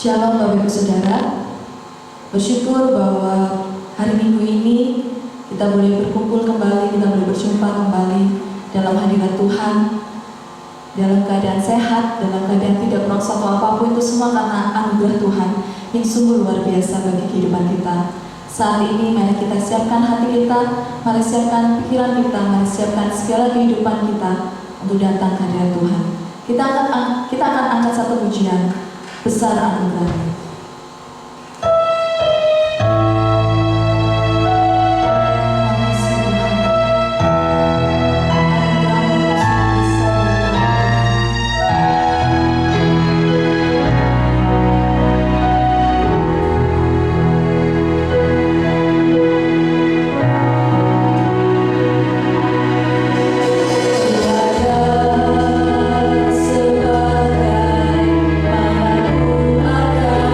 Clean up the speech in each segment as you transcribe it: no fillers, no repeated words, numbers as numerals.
Shalom Bapak Ibu Saudara, bersyukur bahwa hari Minggu ini kita boleh berkumpul kembali, kita boleh berjumpa kembali dalam hadirat Tuhan, dalam keadaan sehat, dalam keadaan tidak kurang satu apapun. Itu semua karena anugerah Tuhan yang sungguh luar biasa bagi kehidupan kita. Saat ini mari kita siapkan hati kita, mari siapkan pikiran kita, mari siapkan segala kehidupan kita untuk datang ke hadirat Tuhan. Kita akan angkat satu pujian, besar anugerah. Sebagai mana ku ada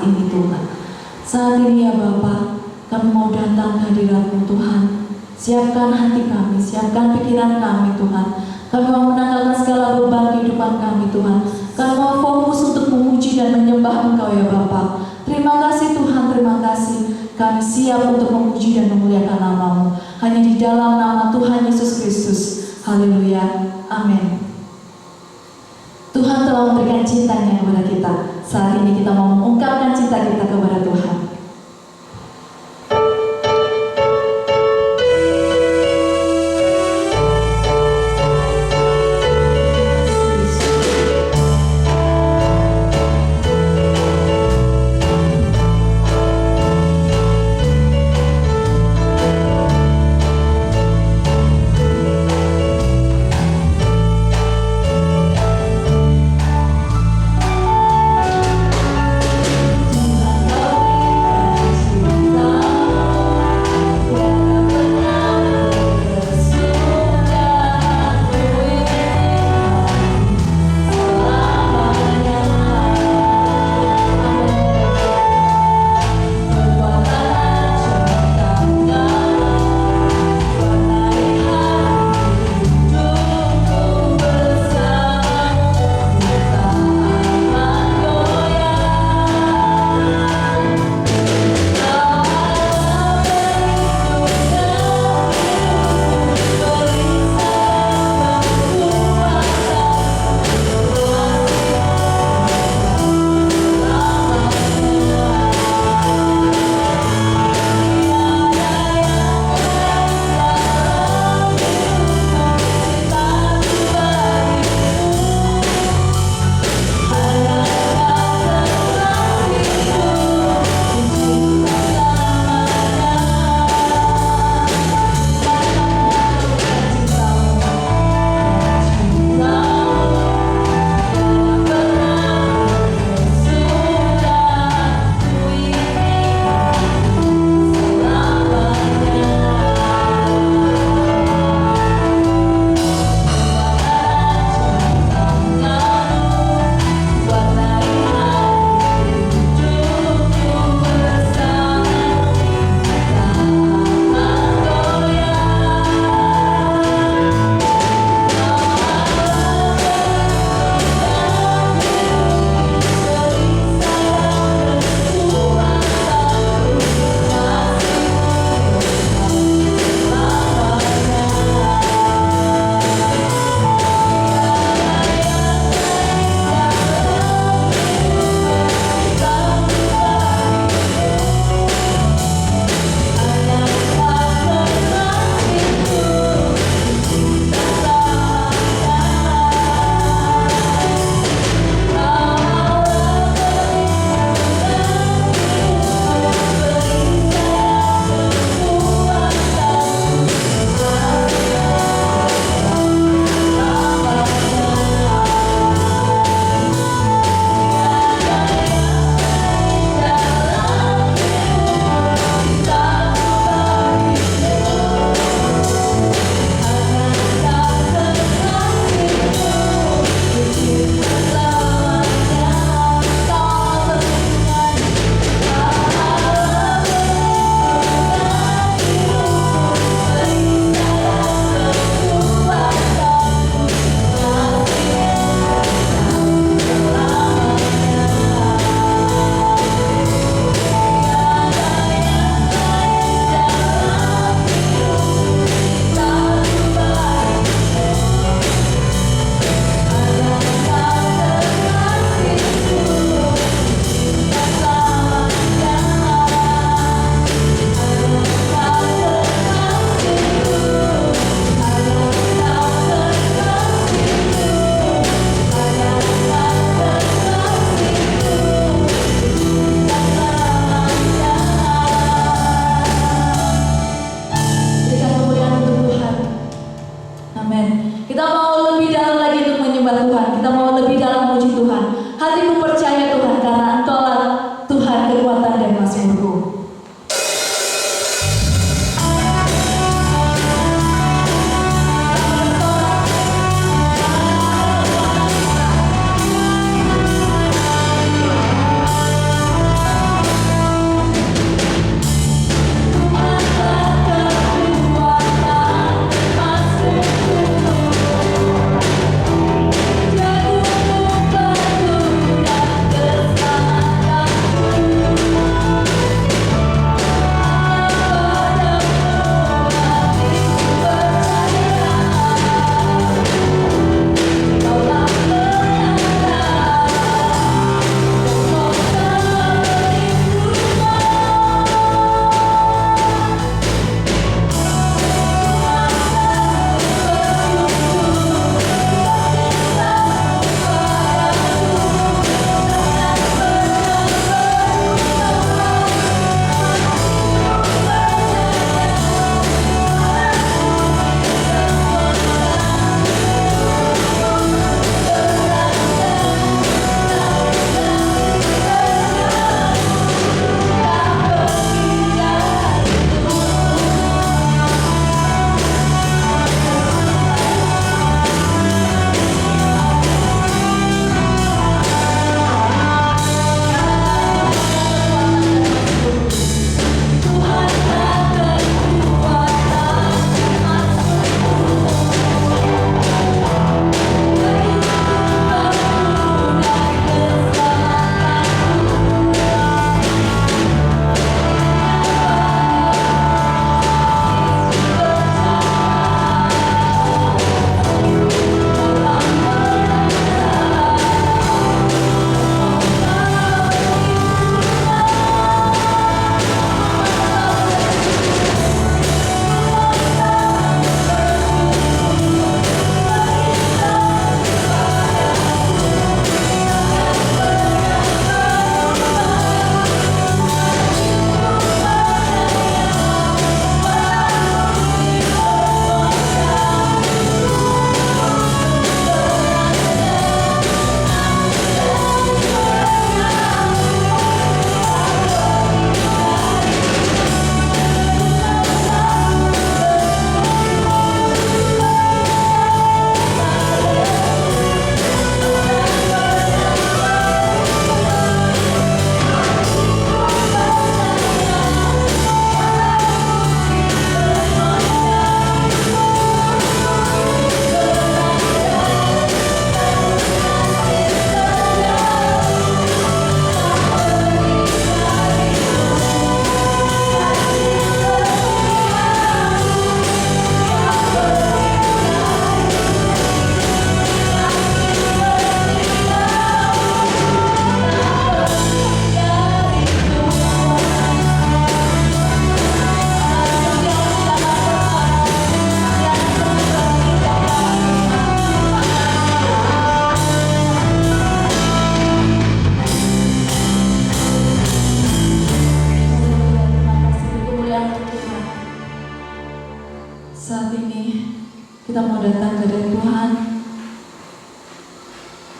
saat ini Tuhan. Saat ini ya Bapa, kami mau datang ke hadirat-Mu Tuhan. Siapkan hati kami, siapkan pikiran kami Tuhan. Kami mau menanggalkan segala beban kehidupan kami Tuhan. Kami mau fokus untuk memuji dan menyembah Engkau ya Bapa. Terima kasih Tuhan, terima kasih. Kami siap untuk memuji dan memuliakan nama-Mu. Hanya di dalam nama Tuhan Yesus Kristus. Haleluya. Amin. Tuhan telah memberikan cintanya kepada kita. Saat ini kita mau mengungkapkan cinta kita kepada Tuhan. Tuhan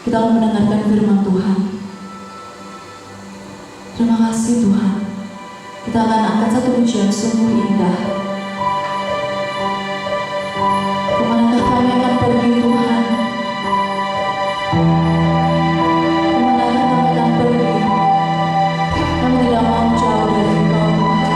kita akan mendengarkan firman Tuhan. Terima kasih Tuhan. Kita akan angkat satu pujian sungguh indah. Kemanakah kami akan pergi Tuhan? Kemanakah kami akan pergi? Kami tidak mau jauh dari Engkau Tuhan.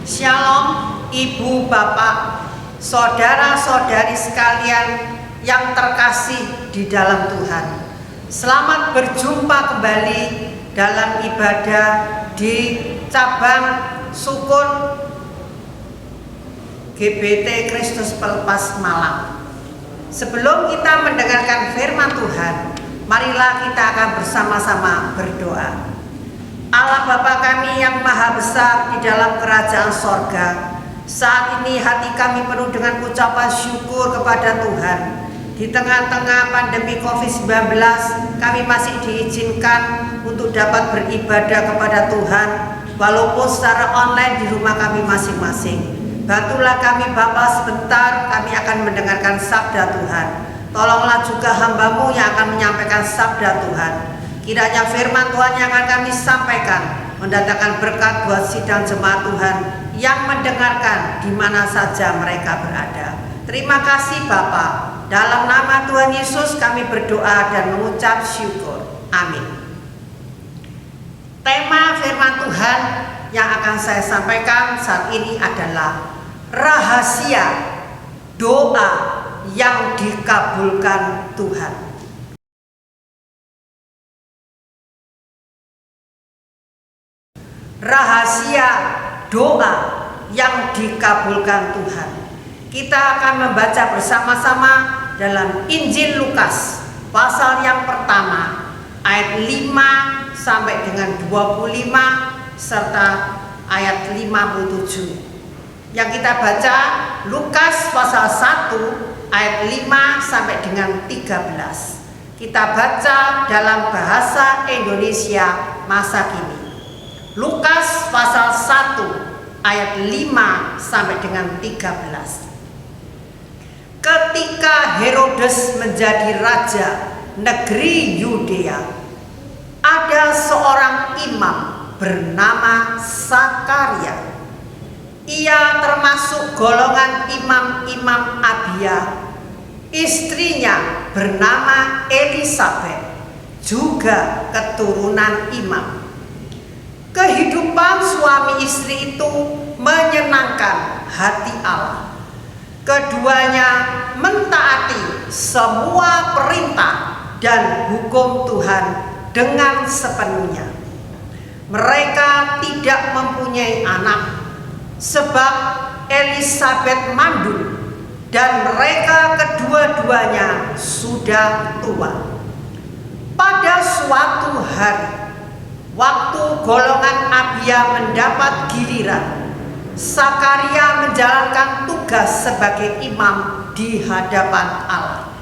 Shalom Ibu Bapak, saudara-saudari sekalian yang terkasih di dalam Tuhan. Selamat berjumpa kembali dalam ibadah di cabang Sukun GBT Kristus Pelepas Malam. Sebelum kita mendengarkan firman Tuhan, marilah kita akan bersama-sama berdoa. Allah Bapa kami yang maha besar di dalam kerajaan sorga, saat ini hati kami penuh dengan ucapan syukur kepada Tuhan. Di tengah-tengah pandemi COVID-19, kami masih diizinkan untuk dapat beribadah kepada Tuhan, walaupun secara online di rumah kami masing-masing. Bantulah kami Bapa, sebentar kami akan mendengarkan sabda Tuhan. Tolonglah juga hamba-Mu yang akan menyampaikan sabda Tuhan. Kiranya firman Tuhan yang akan kami sampaikan mendatangkan berkat buat sidang jemaat Tuhan yang mendengarkan di mana saja mereka berada. Terima kasih Bapa. Dalam nama Tuhan Yesus kami berdoa dan mengucap syukur. Amin. Tema firman Tuhan yang akan saya sampaikan saat ini adalah rahasia doa yang dikabulkan Tuhan. Rahasia doa yang dikabulkan Tuhan. Kita akan membaca bersama-sama dalam Injil Lukas pasal yang pertama ayat 5 sampai dengan 25 serta ayat 57. Yang kita baca Lukas pasal 1 ayat 5 sampai dengan 13. Kita baca dalam bahasa Indonesia masa kini. Lukas pasal 1 ayat 5 sampai dengan 13. Ketika Herodes menjadi raja negeri Yudea, ada seorang imam bernama Sakaria. Ia termasuk golongan imam-imam Abia. Istrinya bernama Elisabet, juga keturunan imam. Kehidupan suami istri itu menyenangkan hati Allah. Keduanya mentaati semua perintah dan hukum Tuhan dengan sepenuhnya. Mereka tidak mempunyai anak, sebab Elisabet mandul dan mereka kedua-duanya sudah tua. Pada suatu hari, waktu golongan Abia mendapat giliran, Sakaria menjalankan tugas sebagai imam di hadapan Allah.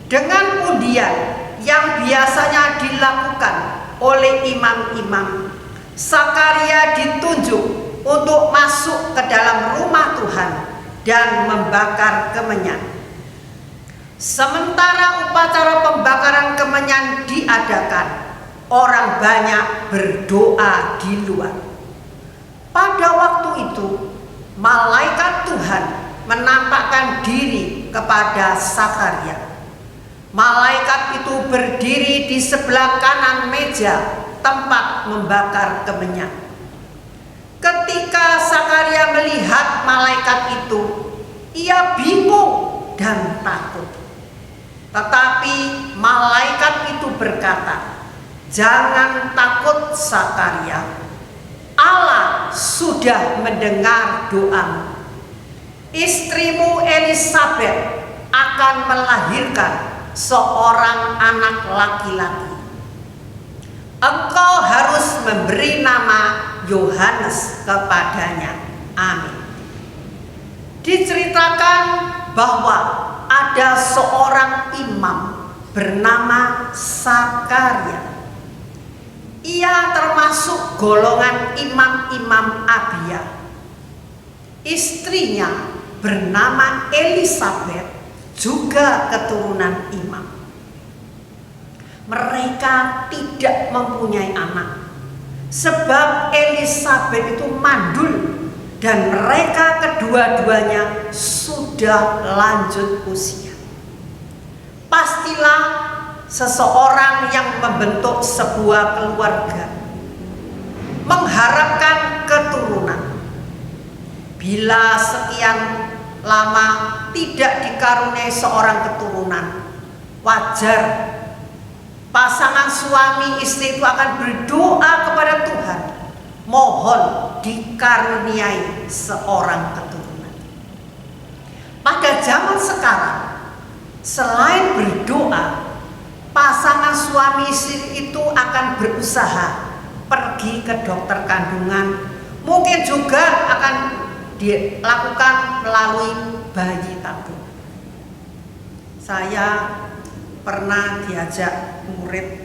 Dengan undian yang biasanya dilakukan oleh imam-imam, Sakaria ditunjuk untuk masuk ke dalam rumah Tuhan dan membakar kemenyan. Sementara upacara pembakaran kemenyan diadakan, orang banyak berdoa di luar. Pada waktu itu, malaikat Tuhan menampakkan diri kepada Sakaria. Malaikat itu berdiri di sebelah kanan meja tempat membakar kemenyan. Ketika Sakaria melihat malaikat itu, ia bingung dan takut. Tetapi malaikat itu berkata, "Jangan takut Sakaria. Allah sudah mendengar doamu. Istrimu Elisabet akan melahirkan seorang anak laki-laki. Engkau harus memberi nama Yohanes kepadanya." Amin. Diceritakan bahwa ada seorang imam bernama Sakaria. Ia termasuk golongan imam-imam Abia. Istrinya bernama Elisabet, juga keturunan imam. Mereka tidak mempunyai anak, sebab Elisabet itu mandul dan mereka kedua-duanya sudah lanjut usia. Pastilah seseorang yang membentuk sebuah keluarga mengharapkan keturunan. bila sekian lama tidak dikaruniai seorang keturunan, wajar pasangan suami istri itu akan berdoa kepada Tuhan, mohon dikaruniai seorang keturunan. Pada zaman sekarang, selain berdoa, pasangan suami istri itu akan berusaha pergi ke dokter kandungan, mungkin juga akan dilakukan melalui bayi tabung. Saya pernah diajak murid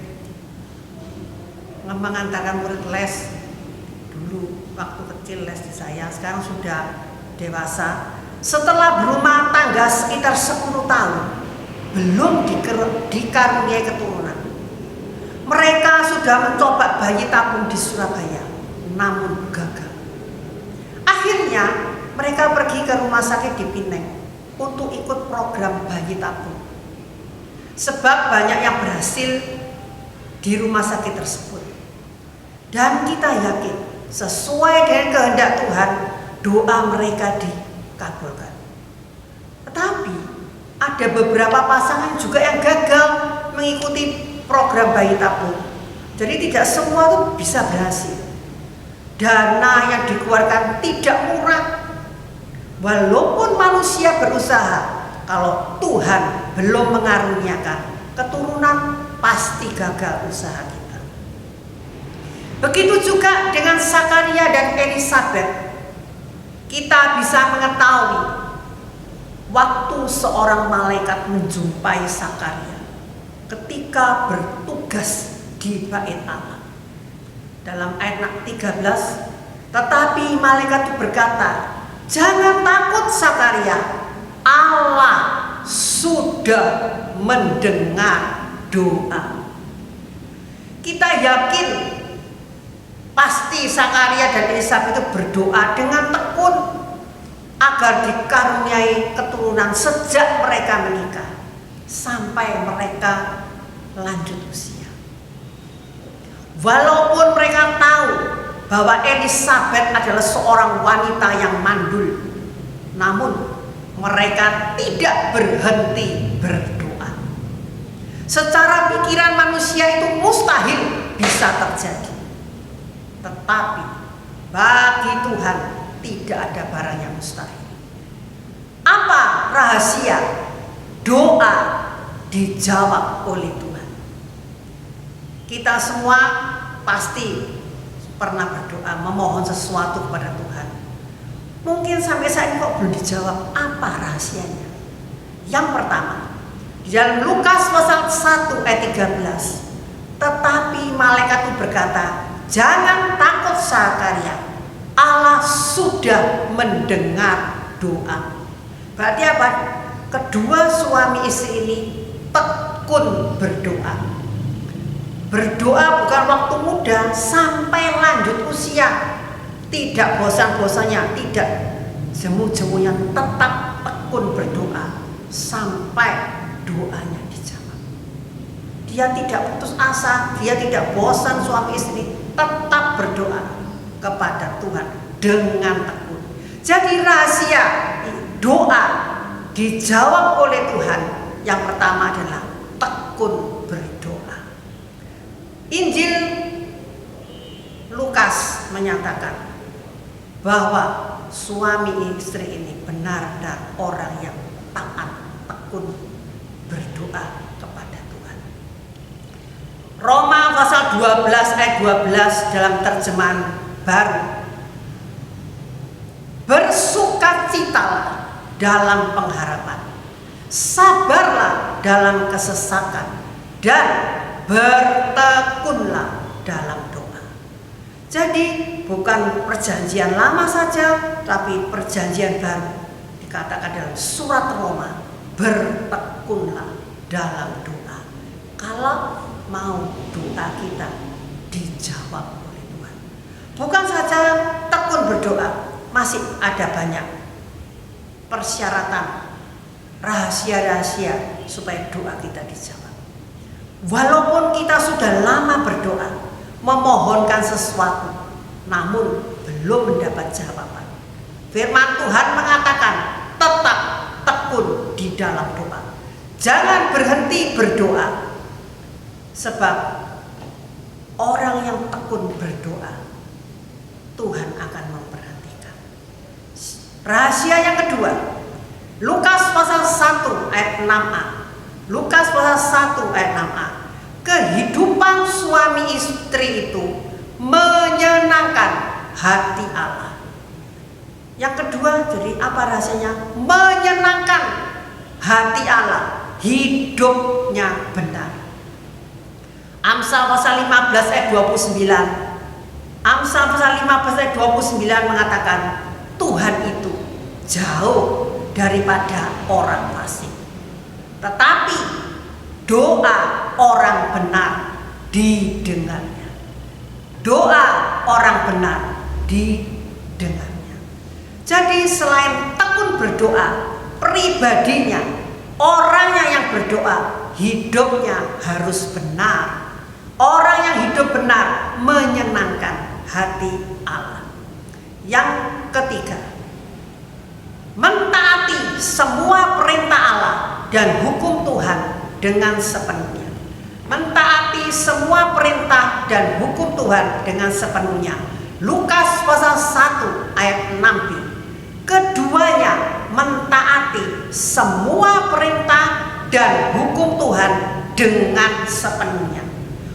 mengantarkan murid les, dulu waktu kecil les di saya, sekarang sudah dewasa. Setelah berumah tangga sekitar 10 tahun belum dikaruniai keturunan. Mereka sudah mencoba bayi tabung di Surabaya, namun gagal. Akhirnya mereka pergi ke rumah sakit di Pineng untuk ikut program bayi tabung. Sebab banyak yang berhasil di rumah sakit tersebut. Dan kita yakin sesuai dengan kehendak Tuhan, doa mereka dikabulkan. Tetapi ada beberapa pasangan juga yang gagal mengikuti program bayi tabung. Jadi tidak semua itu bisa berhasil. Dana yang dikeluarkan tidak murah. Walaupun manusia berusaha, kalau Tuhan belum mengaruniakan keturunan, pasti gagal usaha kita. Begitu juga dengan Zakaria dan Elisabet. Kita bisa mengetahui waktu seorang malaikat menjumpai Zakaria ketika bertugas di bait Allah. Dalam ayat 13, tetapi malaikat itu berkata, "Jangan takut Zakaria, Allah sudah mendengar doa." Kita yakin pasti Zakaria dan Elisabet itu berdoa dengan tekun agar dikaruniai keturunan sejak mereka menikah sampai mereka lanjut usia. Walaupun mereka tahu bahwa Elisabet adalah seorang wanita yang mandul, namun mereka tidak berhenti berdoa. Secara pikiran manusia itu mustahil bisa terjadi, tetapi bagi Tuhan tidak ada barang yang mustahil. Apa rahasia doa dijawab oleh Tuhan? Kita semua pasti pernah berdoa memohon sesuatu kepada Tuhan. Mungkin sampai saat ini kok belum dijawab. Apa rahasianya? Yang pertama, di dalam Lukas pasal 1 ayat 13, tetapi malaikat itu berkata, "Jangan takut Zakaria, Allah sudah mendengar doa." Berarti apa? Kedua suami istri ini tekun berdoa. Berdoa bukan waktu muda, sampai lanjut usia. Tidak bosan-bosannya, tidak jemu-jemunya, tetap tekun berdoa sampai doanya dijawab. Dia tidak putus asa, dia tidak bosan suami istri, tetap berdoa kepada Tuhan dengan tekun. Jadi rahasia doa dijawab oleh Tuhan yang pertama adalah tekun berdoa. Injil Lukas menyatakan bahwa suami istri ini benar-benar orang yang taat, tekun berdoa kepada Tuhan. Roma pasal 12 ayat 12 dalam terjemahan baru, bersukacitalah dalam pengharapan, sabarlah dalam kesesakan, dan bertekunlah dalam doa. Jadi bukan perjanjian lama saja, tapi perjanjian baru dikatakan dalam surat Roma, bertekunlah dalam doa. Kalau mau doa kita dijawab oleh Tuhan. Bukan saja tekun berdoa, masih ada banyak persyaratan, rahasia-rahasia supaya doa kita dijawab. Walaupun kita sudah lama berdoa, memohonkan sesuatu, namun belum mendapat jawaban, Firman Tuhan mengatakan, tetap tekun di dalam doa. Jangan berhenti berdoa. Sebab orang yang tekun berdoa, Tuhan akan memperhatikan. Rahasia yang kedua, Lukas pasal 1 ayat 6a. Lukas pasal 1 ayat 6a. Kehidupan suami istri itu menyenangkan hati Allah. Yang kedua, jadi apa rahasianya? Menyenangkan hati Allah, hidupnya benar. Amsal pasal 15 ayat 29. Amsal pasal 15 ayat 29 mengatakan, Tuhan itu jauh daripada orang fasik, tetapi doa orang benar didengarnya. Doa orang benar didengarnya. Jadi selain tekun berdoa, pribadinya, orangnya yang berdoa, hidupnya harus benar. Orang yang hidup benar menyenangkan hati Allah. Yang ketiga, mentaati semua perintah Allah dan hukum Tuhan dengan sepenuhnya. Mentaati semua perintah dan hukum Tuhan dengan sepenuhnya. Lukas pasal 1 ayat 6b. Keduanya mentaati semua perintah dan hukum Tuhan dengan sepenuhnya.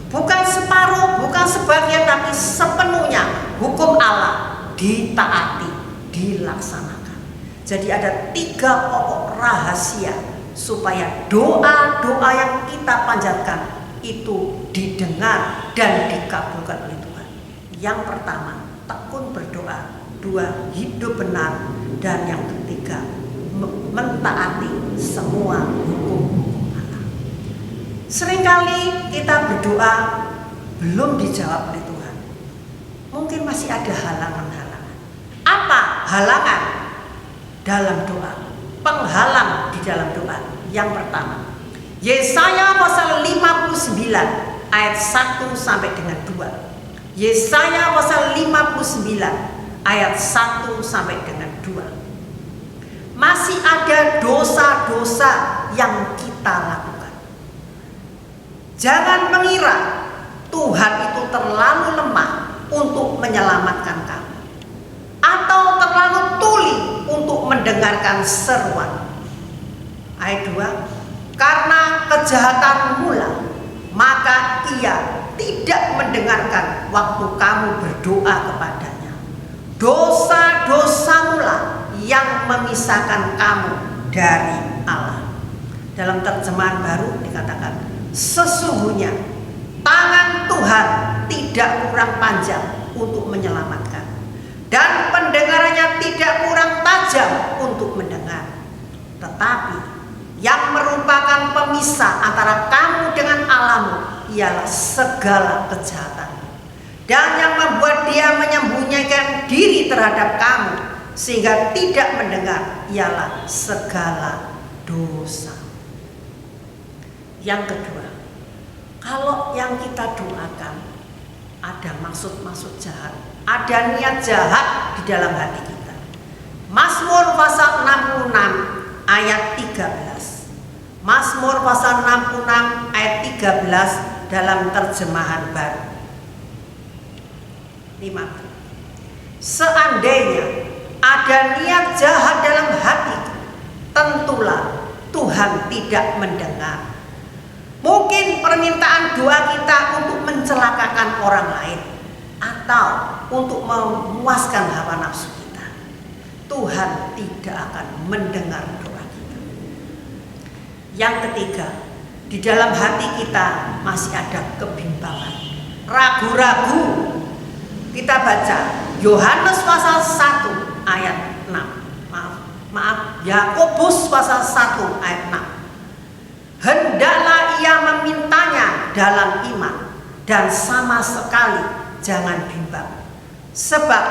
Bukan separuh, bukan sebagian, tapi sepenuhnya hukum Allah ditaati, dilaksanakan. Jadi ada 3 pokok rahasia supaya doa-doa yang kita panjatkan itu didengar dan dikabulkan oleh Tuhan. Yang pertama, tekun berdoa. 2, hidup benar. Dan yang ketiga, mentaati semua hukum Allah. Seringkali kita berdoa belum dijawab oleh Tuhan. Mungkin masih ada halangan-halangan. Apa halangan dalam doa? Penghalang di dalam doa. Yang pertama, Yesaya pasal 59 ayat 1 sampai dengan 2. Yesaya pasal 59 ayat 1 sampai dengan 2. Masih ada dosa-dosa yang kita lakukan. Jangan mengira Tuhan itu terlalu lemah untuk menyelamatkan kamu, atau terlalu tuli untuk mendengarkan seruan. Ayat 2, karena kejahatan mula, maka Ia tidak mendengarkan waktu kamu berdoa kepadanya. Dosa-dosa mula yang memisahkan kamu dari Allah. Dalam terjemahan baru dikatakan, sesungguhnya tangan Tuhan tidak kurang panjang untuk menyelamatkan, dan pendengarannya tidak kurang tajam untuk mendengar. Tetapi yang merupakan pemisah antara kamu dengan Allahmu ialah segala kejahatan, dan yang membuat dia menyembunyikan diri terhadap kamu sehingga tidak mendengar ialah segala dosa. Yang kedua, kalau yang kita doakan ada maksud-maksud jahat, ada niat jahat di dalam hati kita. Mazmur pasal 66 ayat 13. Mazmur pasal 66 ayat 13 dalam terjemahan baru. 5. Seandainya ada niat jahat dalam hatiku, tentulah Tuhan tidak mendengar. Mungkin permintaan doa kita untuk mencelakakan orang lain atau untuk memuaskan hawa nafsu kita, Tuhan tidak akan mendengar doa kita. Yang ketiga, di dalam hati kita masih ada kebimbangan, ragu-ragu. Kita baca Yohanes pasal 1 ayat 6. Yakobus pasal 1 ayat 6. Hendaklah ia memintanya dalam iman dan sama sekali jangan bimbang. Sebab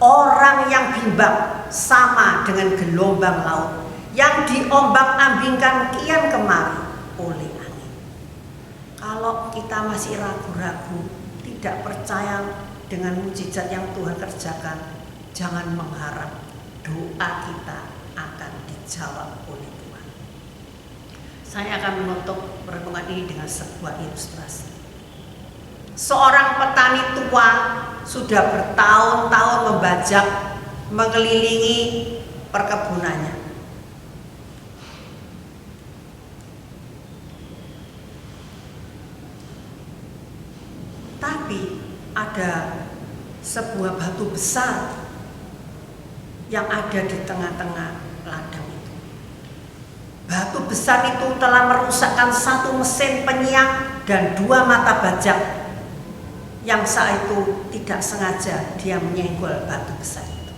orang yang bimbang sama dengan gelombang laut yang diombang-ambingkan kian kemari oleh angin. Kalau kita masih ragu-ragu, tidak percaya dengan mukjizat yang Tuhan kerjakan, jangan mengharap doa kita akan dijawab oleh Tuhan. Saya akan menutup renungan ini dengan sebuah ilustrasi. Seorang petani tua sudah bertahun-tahun membajak mengelilingi perkebunannya. Tapi ada sebuah batu besar yang ada di tengah-tengah ladang itu. Batu besar itu telah merusakkan satu mesin penyiang dan 2 mata bajak yang saat itu tidak sengaja dia menyenggol batu besar itu.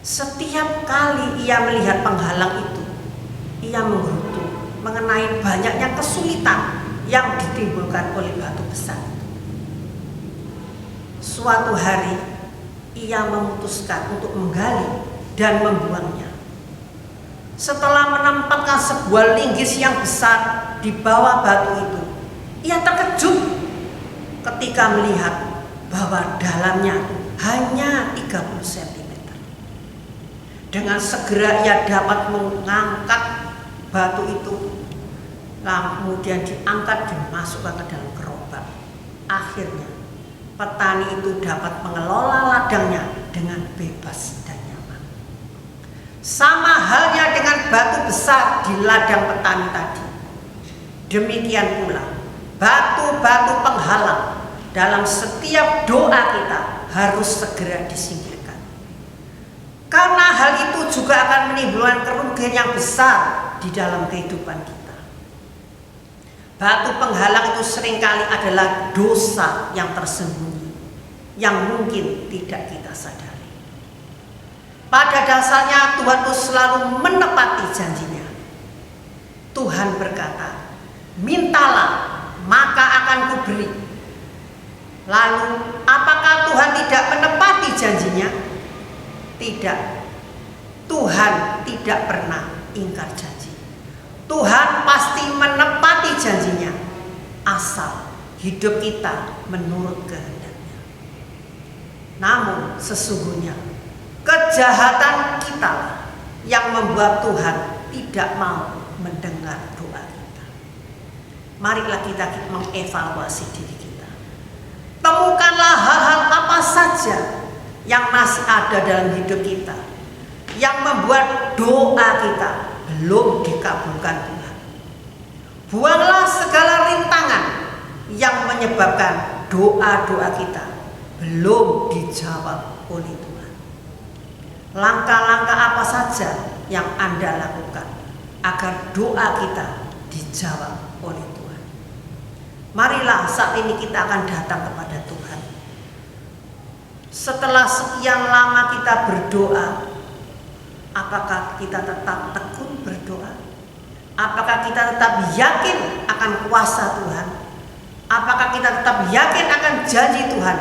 Setiap kali ia melihat penghalang itu, ia menggerutu mengenai banyaknya kesulitan yang ditimbulkan oleh batu besar itu. Suatu hari ia memutuskan untuk menggali dan membuangnya. Setelah menempatkan sebuah linggis yang besar di bawah batu itu, ia terkejut ketika melihat bahwa dalamnya hanya 30 cm. Dengan segera ia dapat mengangkat batu itu, kemudian diangkat dimasukkan ke dalam gerobak. Akhirnya petani itu dapat mengelola ladangnya dengan bebas dan nyaman. Sama halnya dengan batu besar di ladang petani tadi. Demikian pula batu-batu penghalang dalam setiap doa kita harus segera disingkirkan. Karena hal itu juga akan menimbulkan kerugian yang besar di dalam kehidupan kita. Batu penghalang itu seringkali adalah dosa yang tersembunyi, yang mungkin tidak kita sadari. Pada dasarnya Tuhan itu selalu menepati janjinya. Tuhan berkata, mintalah maka akan kuberi. Lalu apakah Tuhan tidak menepati janjinya? Tidak. Tuhan tidak pernah ingkar janji. Tuhan pasti menepati janjinya, asal hidup kita menurut kehendaknya. Namun sesungguhnya kejahatan kita yang membuat Tuhan tidak mau mendengar doa kita. Marilah kita mengevaluasi diri kita. Temukanlah hal-hal apa saja yang masih ada dalam hidup kita yang membuat doa kita belum dikabulkan Tuhan. Buanglah segala rintangan yang menyebabkan doa-doa kita belum dijawab oleh Tuhan. Langkah-langkah apa saja yang Anda lakukan agar doa kita dijawab oleh Tuhan? Marilah saat ini kita akan datang kepada Tuhan. Setelah sekian lama kita berdoa, apakah kita tetap tekun berdoa? Apakah kita tetap yakin akan kuasa Tuhan? Apakah kita tetap yakin akan janji Tuhan?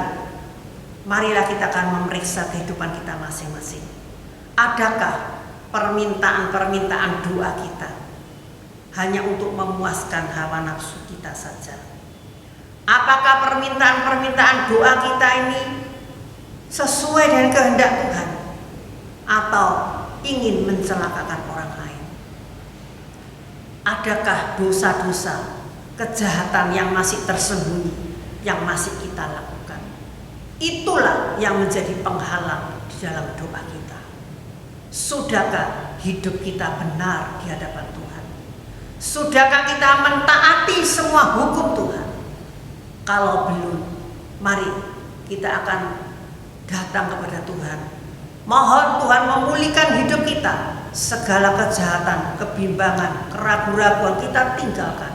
Marilah kita akan memeriksa kehidupan kita masing-masing. Adakah permintaan-permintaan doa kita hanya untuk memuaskan hawa nafsu kita saja? Apakah permintaan-permintaan doa kita ini sesuai dengan kehendak Tuhan? Atau ingin mencelakakan orang lain? Adakah dosa-dosa, kejahatan yang masih tersembunyi, yang masih kita lakukan? Itulah yang menjadi penghalang di dalam doa kita. Sudahkah hidup kita benar di hadapan Tuhan? Sudahkah kita mentaati semua hukum Tuhan? Kalau belum, mari kita akan datang kepada Tuhan. Mohon Tuhan memulihkan hidup kita. Segala kejahatan, kebimbangan, keraguan-raguan kita tinggalkan.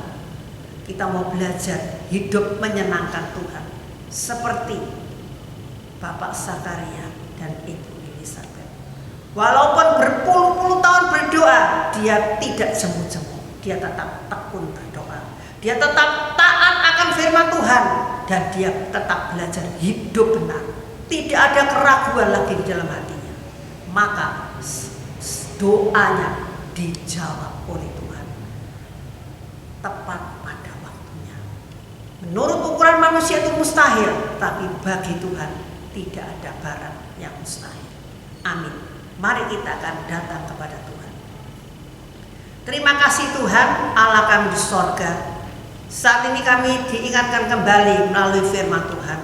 Kita mau belajar hidup menyenangkan Tuhan, seperti Bapak Zakaria dan Ibu Elisabeth. Walaupun berpuluh-puluh tahun berdoa, dia tidak jemu-jemu. Dia tetap tekun berdoa. Dia tetap taat akan firman Tuhan. Dan dia tetap belajar hidup benar. Tidak ada keraguan lagi di dalam hatinya. Maka doanya dijawab oleh Tuhan tepat pada waktunya. Menurut ukuran manusia itu mustahil, tapi bagi Tuhan tidak ada barang yang mustahil. Amin. mari kita akan datang kepada Tuhan. Terima kasih Tuhan Allah kami di sorga. Saat ini kami diingatkan kembali melalui firman Tuhan.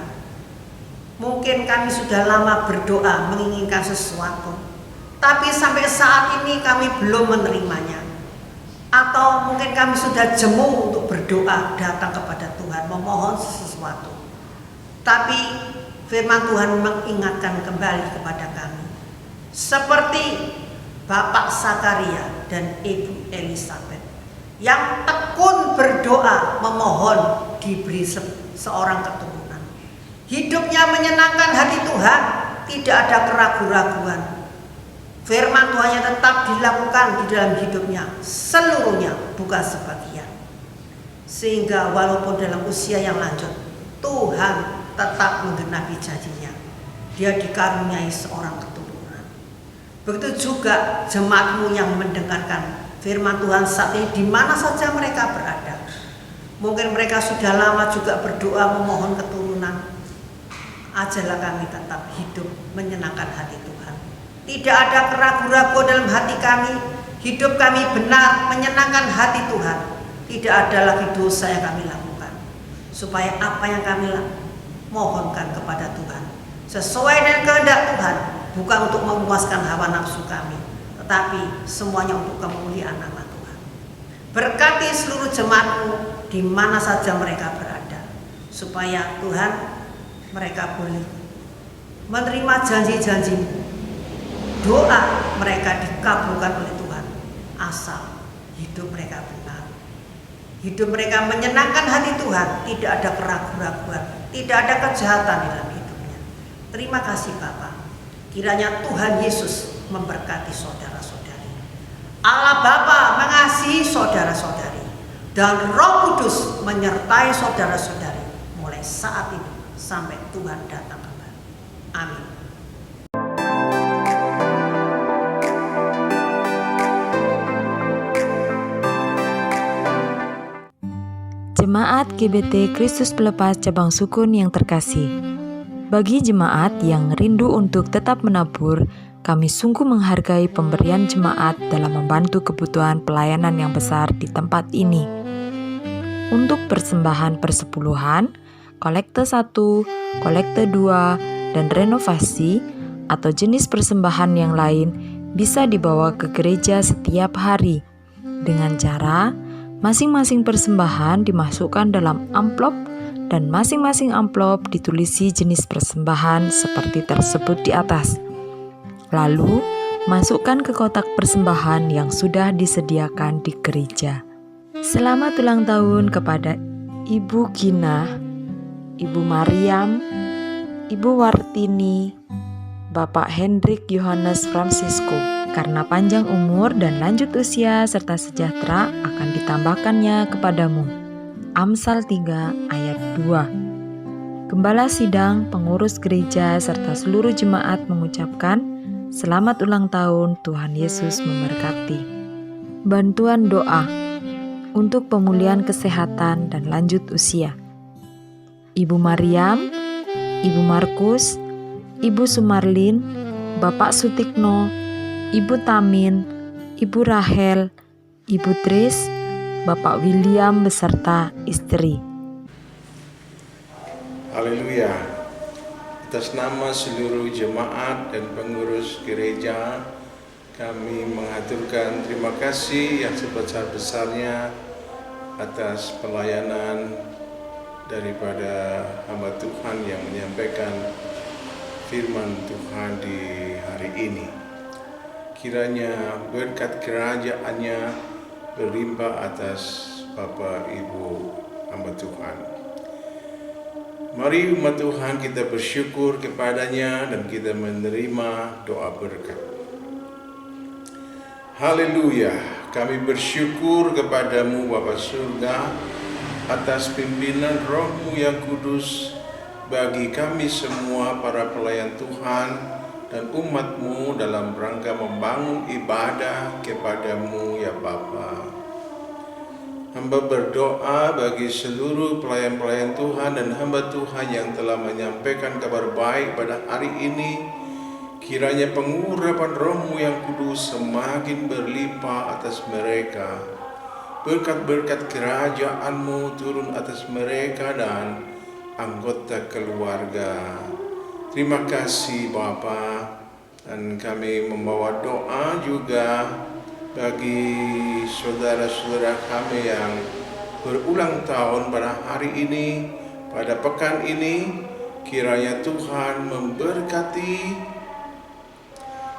Mungkin kami sudah lama berdoa menginginkan sesuatu, tapi sampai saat ini kami belum menerimanya. Atau mungkin kami sudah jemu untuk berdoa datang kepada Tuhan memohon sesuatu. Tapi firman Tuhan mengingatkan kembali kepada kami. Seperti Bapak Zakaria dan Ibu Elizabeth yang tekun berdoa memohon diberi seorang keturunan. Hidupnya menyenangkan hati Tuhan, tidak ada keraguan-raguan. Firman Tuhan yang tetap dilakukan di dalam hidupnya, seluruhnya bukan sebagian. Sehingga walaupun dalam usia yang lanjut, Tuhan tetap menggenapi janjinya. Dia dikaruniai seorang keturunan. Begitu juga jemaatmu yang mendengarkan firman Tuhan saat ini di mana saja mereka berada. Mungkin mereka sudah lama juga berdoa memohon keturunan. Ajalah kami tetap hidup menyenangkan hati Tuhan. Tidak ada keraguan-raguan dalam hati kami. Hidup kami benar menyenangkan hati Tuhan. Tidak ada lagi dosa yang kami lakukan. Supaya apa yang kami mohonkan kepada Tuhan sesuai dengan kehendak Tuhan, bukan untuk memuaskan hawa nafsu kami, tetapi semuanya untuk kemuliaan nama Tuhan. Berkati seluruh jemaatmu di mana saja mereka berada, supaya Tuhan mereka boleh menerima janji-janji-Mu. Doa mereka dikabulkan oleh Tuhan, asal hidup mereka benar. Hidup mereka menyenangkan hati Tuhan, tidak ada keraguan-raguan, tidak ada kejahatan dalam hidupnya. Terima kasih Bapa. Kiranya Tuhan Yesus memberkati saudara-saudari. Allah Bapa mengasihi saudara-saudari, dan Roh Kudus menyertai saudara-saudari mulai saat ini sampai Tuhan datang kembali. Amin. Jemaat GBT Kristus Pelepas Cabang Sukun yang terkasih, bagi jemaat yang rindu untuk tetap menabur, kami sungguh menghargai pemberian jemaat dalam membantu kebutuhan pelayanan yang besar di tempat ini. Untuk persembahan persepuluhan, kolekte 1, kolekte 2, dan renovasi atau jenis persembahan yang lain bisa dibawa ke gereja setiap hari dengan cara masing-masing persembahan dimasukkan dalam amplop dan masing-masing amplop ditulisi jenis persembahan seperti tersebut di atas. Lalu, masukkan ke kotak persembahan yang sudah disediakan di gereja. Selamat ulang tahun kepada Ibu Gina, Ibu Mariam, Ibu Wartini, Bapak Hendrik Yohanes Francisco. Karena panjang umur dan lanjut usia serta sejahtera akan ditambahkannya kepadamu. Amsal 3 ayat 2. Gembala sidang, pengurus gereja, serta seluruh jemaat mengucapkan selamat ulang tahun, Tuhan Yesus memberkati. Bantuan doa untuk pemulihan kesehatan dan lanjut usia. Ibu Mariam, Ibu Markus, Ibu Sumarlin, Bapak Sutikno, Ibu Tamin, Ibu Rahel, Ibu Tris, Bapak William beserta istri. Haleluya. Atas nama seluruh jemaat dan pengurus gereja, kami mengaturkan terima kasih yang sebesar-besarnya atas pelayanan daripada hamba Tuhan yang menyampaikan firman Tuhan di hari ini. Kiranya berkat kerajaannya berlimpah atas Bapak Ibu hamba Tuhan. Mari umat Tuhan kita bersyukur kepadanya dan kita menerima doa berkat. Haleluya, kami bersyukur kepadamu Bapa Surga atas pimpinan Roh-Mu yang kudus bagi kami semua para pelayan Tuhan dan umat-Mu dalam rangka membangun ibadah kepadamu ya Bapa. Hamba berdoa bagi seluruh pelayan-pelayan Tuhan dan hamba Tuhan yang telah menyampaikan kabar baik pada hari ini. Kiranya pengurapan Roh-Mu yang kudus semakin berlimpah atas mereka. Berkat-berkat kerajaan-Mu turun atas mereka dan anggota keluarga. Terima kasih Bapa, dan kami membawa doa juga bagi saudara-saudara kami yang berulang tahun pada hari ini, pada pekan ini. Kiranya Tuhan memberkati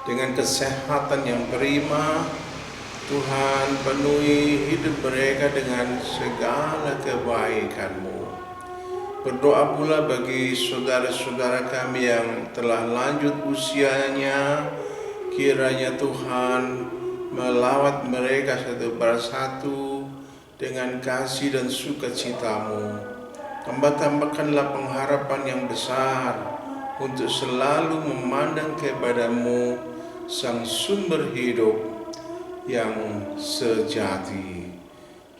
dengan kesehatan yang prima. Tuhan penuhi hidup mereka dengan segala kebaikan-Mu. Berdoa pula bagi saudara-saudara kami yang telah lanjut usianya. Kiranya Tuhan melawat mereka satu persatu dengan kasih dan sukacita-Mu. Tambah-tambahkanlah pengharapan yang besar untuk selalu memandang kepada-Mu, Sang Sumber hidup yang sejati.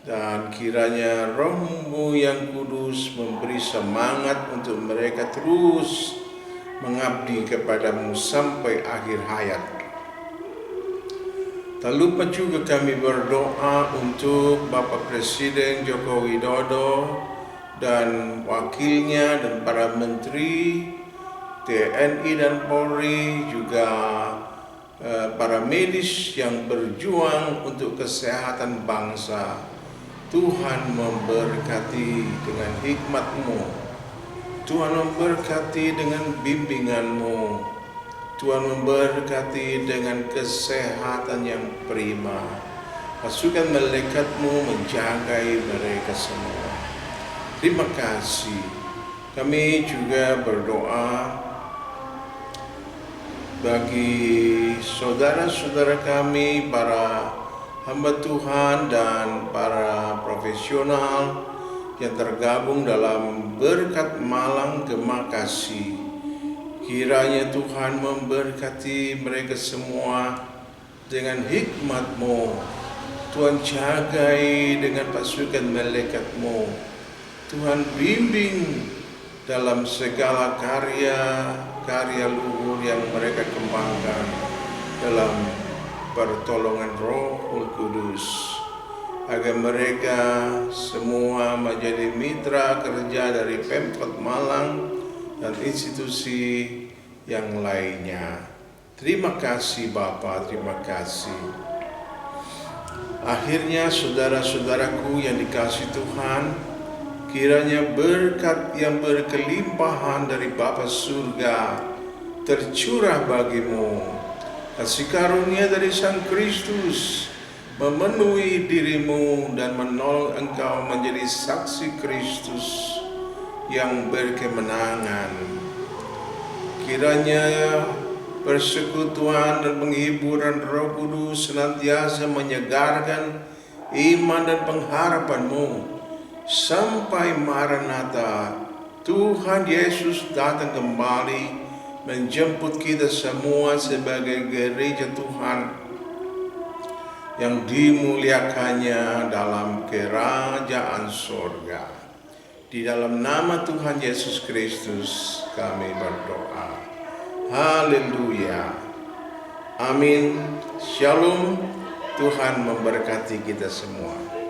Dan kiranya Roh-Mu yang kudus memberi semangat untuk mereka terus mengabdi kepada-Mu sampai akhir hayat. Tak lupa juga kami berdoa untuk Bapak Presiden Joko Widodo dan wakilnya dan para menteri, TNI dan Polri, juga para medis yang berjuang untuk kesehatan bangsa. Tuhan memberkati dengan hikmat-Mu. Tuhan memberkati dengan bimbingan-Mu. Tuhan memberkati dengan kesehatan yang prima. Pasukan malaikat-Mu menjagai mereka semua. Terima kasih. Kami juga berdoa bagi saudara-saudara kami, para hamba Tuhan dan para profesional yang tergabung dalam Berkat Malang Gema Kasih. Kiranya Tuhan memberkati mereka semua dengan hikmat-Mu. Tuhan jagai dengan pasukan malaikat-Mu. Tuhan bimbing dalam segala karya luhur yang mereka kembangkan dalam pertolongan Roh Kudus, agar mereka semua menjadi mitra kerja dari Pemkot Malang dan institusi yang lainnya. Terima kasih Bapa, terima kasih. Akhirnya saudara-saudaraku yang dikasihi Tuhan, kiranya berkat yang berkelimpahan dari Bapa surga tercurah bagimu. Kasih karunia dari Sang Kristus memenuhi dirimu dan menolong engkau menjadi saksi Kristus yang berkemenangan. Kiranya persekutuan dan penghiburan Roh Kudus senantiasa menyegarkan iman dan pengharapanmu sampai Maranatha, Tuhan Yesus datang kembali menjemput kita semua sebagai gereja Tuhan yang dimuliakannya dalam kerajaan surga. Di dalam nama Tuhan Yesus Kristus kami berdoa. Haleluya. Amin. Shalom. Tuhan memberkati kita semua.